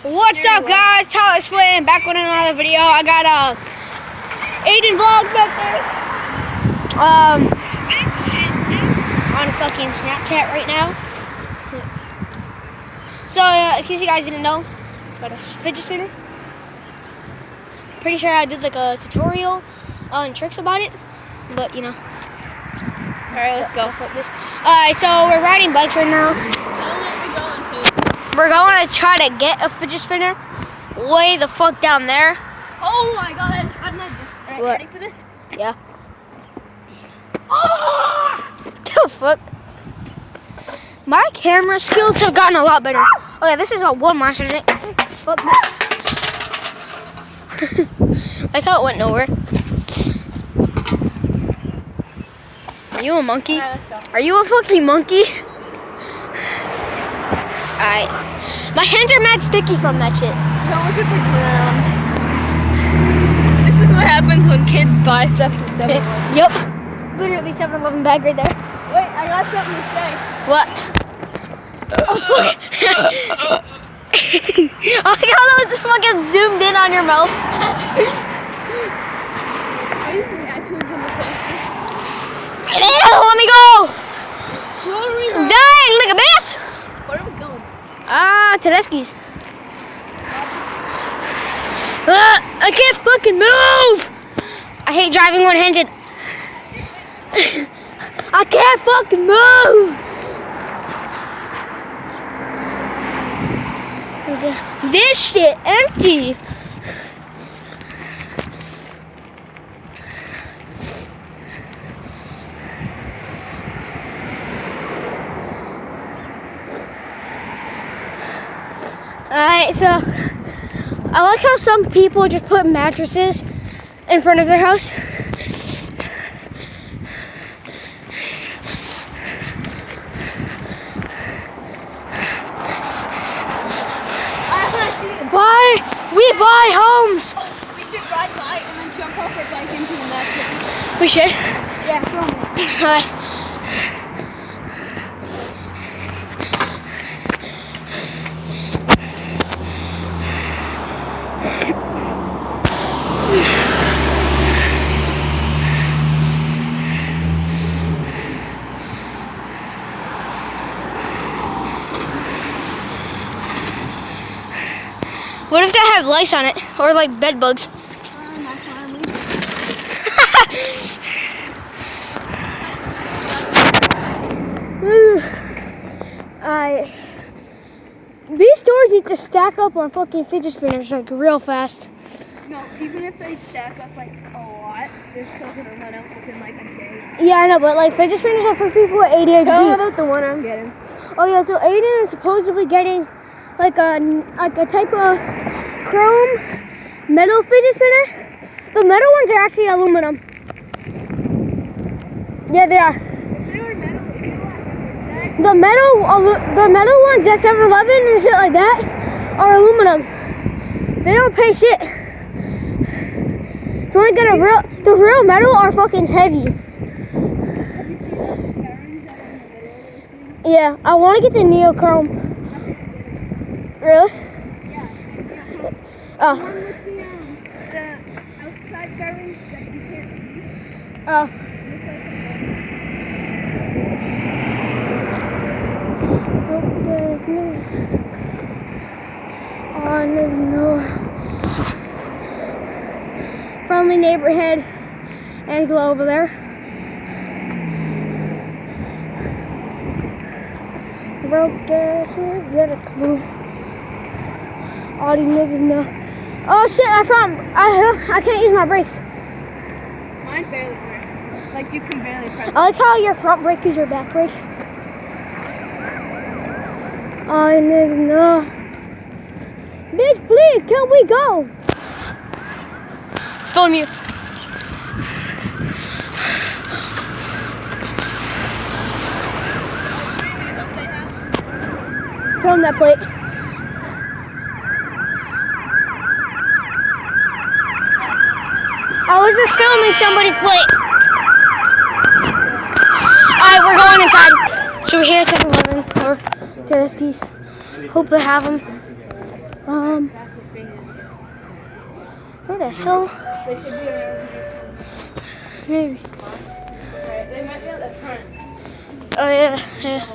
What's up, guys? Tyler Swim back with another video. I got Aiden vlog back there. On fucking Snapchat right now. So in case you guys didn't know, got a fidget spinner. Pretty sure I did like a tutorial and tricks about it, but you know. All right, let's go. Alright, so we're riding bikes right now. We're going to try to get a fidget spinner way the fuck down there. Oh my god, I got an idea. Alright, What? ready for this? Yeah. Oh! The fuck? My camera skills have gotten a lot better. Okay, this is what one monster drink. Fuck me. Like how it went nowhere. Are you a monkey? Alright, let's go. Are you a fucking monkey? Alright. My hands are mad sticky from that shit. Don't look at the ground. This is what happens when kids buy stuff from 7-Eleven. Yep. Literally 7-Eleven bag right there. Wait, I got something to say. What? Oh, fuck. Oh my god, that was just fucking zoomed in on your mouth. Are you actually gonna post this? Let me go! Sorry. Dang, look at this! Where are we going? Tedeschi's. I can't fucking move! I hate driving one-handed. I can't fucking move! This shit empty. Alright, so I like how some people just put mattresses in front of their house. We buy homes. We should ride by and then jump off our bike into the mattress. We should. Yeah, film it. Alright. What if they have lice on it? Or like bed bugs? These stores need to stack up on fucking fidget spinners like real fast. No, even if they stack up like a lot, they're still gonna run out within like a day. Yeah, I know, but like fidget spinners are for people with ADHD. Tell me about the one I'm getting. Oh yeah, so Aiden is supposedly getting like a type of chrome metal fidget spinner. The metal ones are actually aluminum. Yeah, they are. If they were metal, if you like The metal ones at 7-Eleven and shit like that are aluminum. They don't pay shit. If you want to get the real metal are fucking heavy. Yeah, I want to get the neochrome. Really? Yeah. Oh. The one with the outside bearings that you can't see. Oh. Oh, no. Friendly neighborhood and glow over there. Broke ass, get a clue. All these niggas know. Oh shit! I can't use my brakes. Mine barely works. Like you can barely press. I like how your front brake is your back brake. Oh niggas know. Bitch, please, can we go? Film you. Film that plate. I was just filming somebody's plate. Alright, we're going inside. So we're here at 7-Eleven or Tedeschi's. Hope they have them. Where the hell? They should be around here. Maybe. Alright, they might be at the front. Oh yeah, yeah.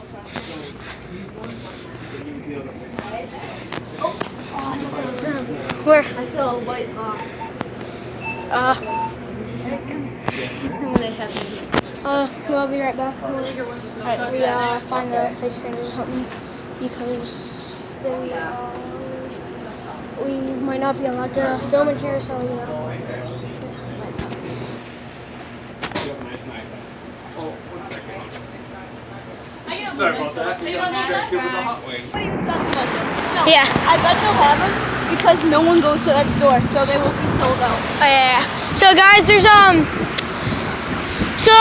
Where? I saw a white box. We'll be right back. Alright, we find the fidget spinners or something because we might not be allowed to film in here, so you know. Oh, 1 second. Sorry about that. You got distracted with the hot wings. No, Yeah. I bet they'll have them because no one goes to that store, so they will be sold out. Oh yeah. So guys, there's so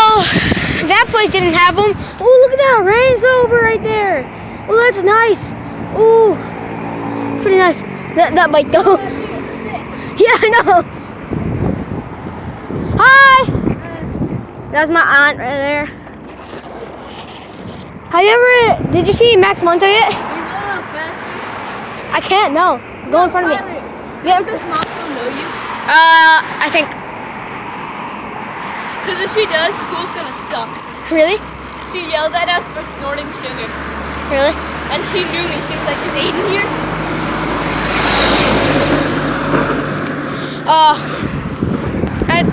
that place didn't have them. Oh, look at that Range Rover right there. Oh, that's nice. Oh, pretty nice. That bike though. Yeah, I know. Hi. That's my aunt right there. Did you see Max Monto yet? I can't, no. Go in front of me. Yeah. Does mom still know you? I think. Because if she does, school's gonna suck. Really? She yelled at us for snorting sugar. Really? And she knew me. She was like, is Aiden here?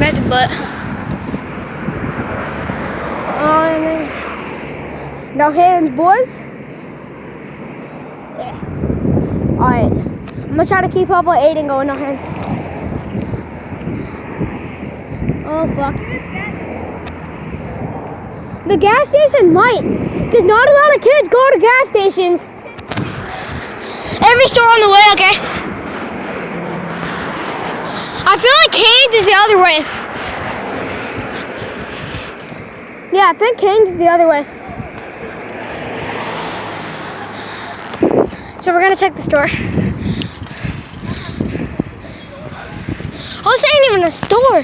That's a butt. No hands, boys. Yeah. Alright. I'm gonna try to keep up with Aiden going no hands. Oh, fuck. The gas station might. Because not a lot of kids go to gas stations. Every store on the way, okay? I feel like Cane's is the other way. Yeah, I think Cane's is the other way. So we're gonna check the store. Oh, this ain't even a store.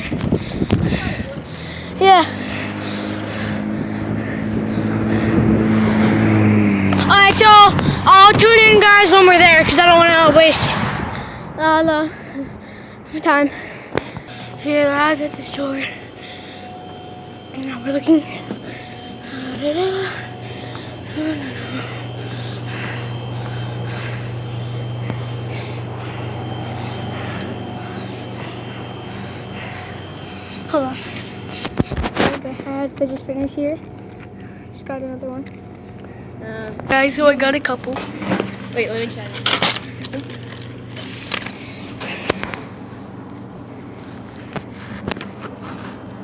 Yeah. Alright, so I'll tune in, guys, when we're there, because I don't want to waste the time. Here, we're out at the store. And now we're looking. Hold on. I think I had fidget spinners here. Just got another one. Guys, so I got a couple. Wait, let me try this.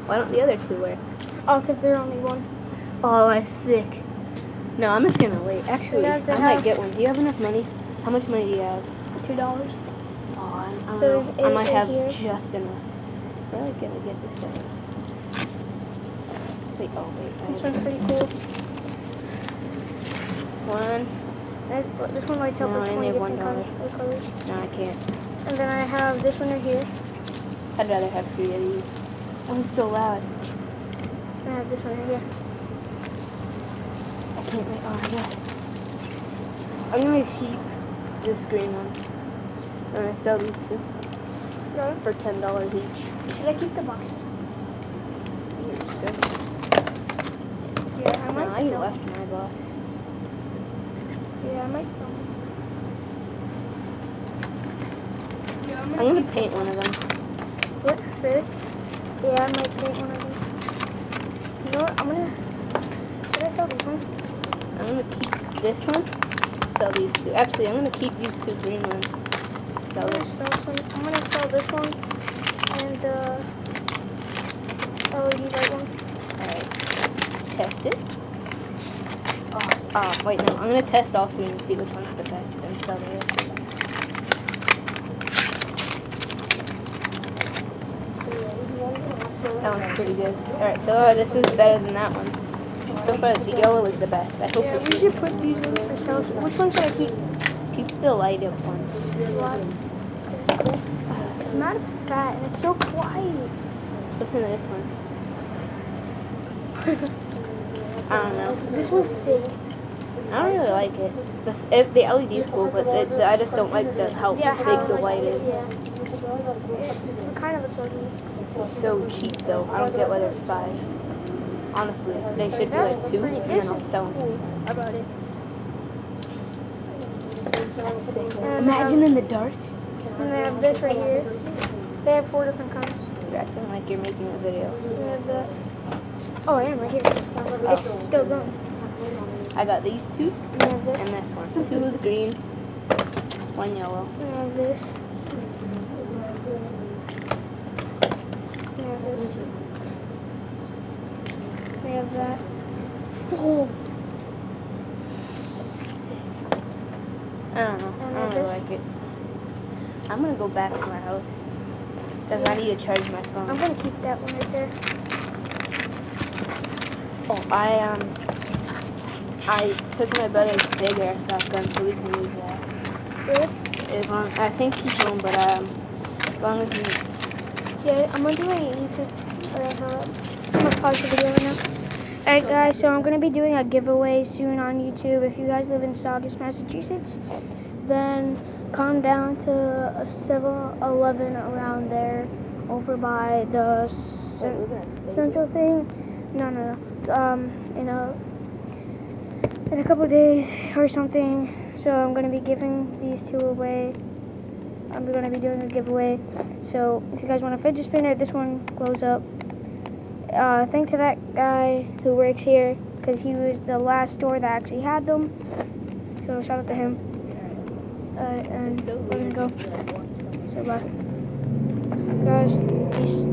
Why don't the other two work? Oh, because they're only one. Oh, that's sick. No, I'm just gonna wait. Actually, guys, they I might have- get one. Do you have enough money? How much money do you have? $2. Oh, I So don't there's know. I eight might right have here. just enough. I'm really gonna get this guy. Wait, oh wait. This one's pretty cool. One. This one lights up No, with I 20 only have different $1. colors. No, I can't. And then I have this one right here. I'd rather have 3 of these. That was so loud. And I have this one right here. I can't wait. Oh, yeah. I'm gonna keep this green one. I'm gonna sell these two Got it? for $10 each. Should I keep the box? Yeah, I No, might I sell. left my box. Yeah, I might sell. I'm gonna paint one of them. What? Really? Yeah, I might paint one of them. You know what? Should I sell these ones? I'm gonna keep this one. Sell these two. Actually, I'm gonna keep these 2 green ones. Sell this. I'm gonna sell this one and the LED light one. Alright. Let's test it. Oh, wait, no. I'm gonna test all 3 and see which one's the best and sell the rest. That one's pretty good. Alright, so this is better than that one. So far, the yellow is the best. I hope Yeah, it's we should put these ones for sale. Which one should I keep? keep the light up one. It's cool. It's not fat and it's so quiet. Listen to this one. I don't know. This one's sick. I don't really like it. The LED's cool, but I just don't like how big the light is. Yeah. It kind of looks like me. So cheap though. I don't get why they're 5. Honestly, they should be like 2, and then I'll sell them. Cool. I bought it. That's sick. And Imagine in the dark. And they have this right here. They have 4 different kinds. You're acting like you're making a video. They have the. Oh, I am right here. It's still going. I got these 2 And they have and this. this one. 2 green, 1 yellow. They have this. They have this. They have that. Oh. That's sick. I don't know. And I don't really like it. I'm gonna go back to my house because I need to charge my phone. I'm gonna keep that one right there. Oh, I took my brother's big airsoft gun so we can use that. Good. As long, I think he's home, but as long as he. Yeah, I'm gonna do a YouTube. I'm gonna pause the video right now. Alright guys, so I'm gonna be doing a giveaway soon on YouTube. If you guys live in Saugus, Massachusetts, then come down to a 7-Eleven around there, over by the Central thing. No. In a couple of days or something. So I'm gonna be giving these 2 away. I'm gonna be doing a giveaway. So if you guys want a fidget spinner, this one glows up. Thanks to that guy who works here, because he was the last store that actually had them. So shout out to him. And we're gonna go. So bye, guys. Peace.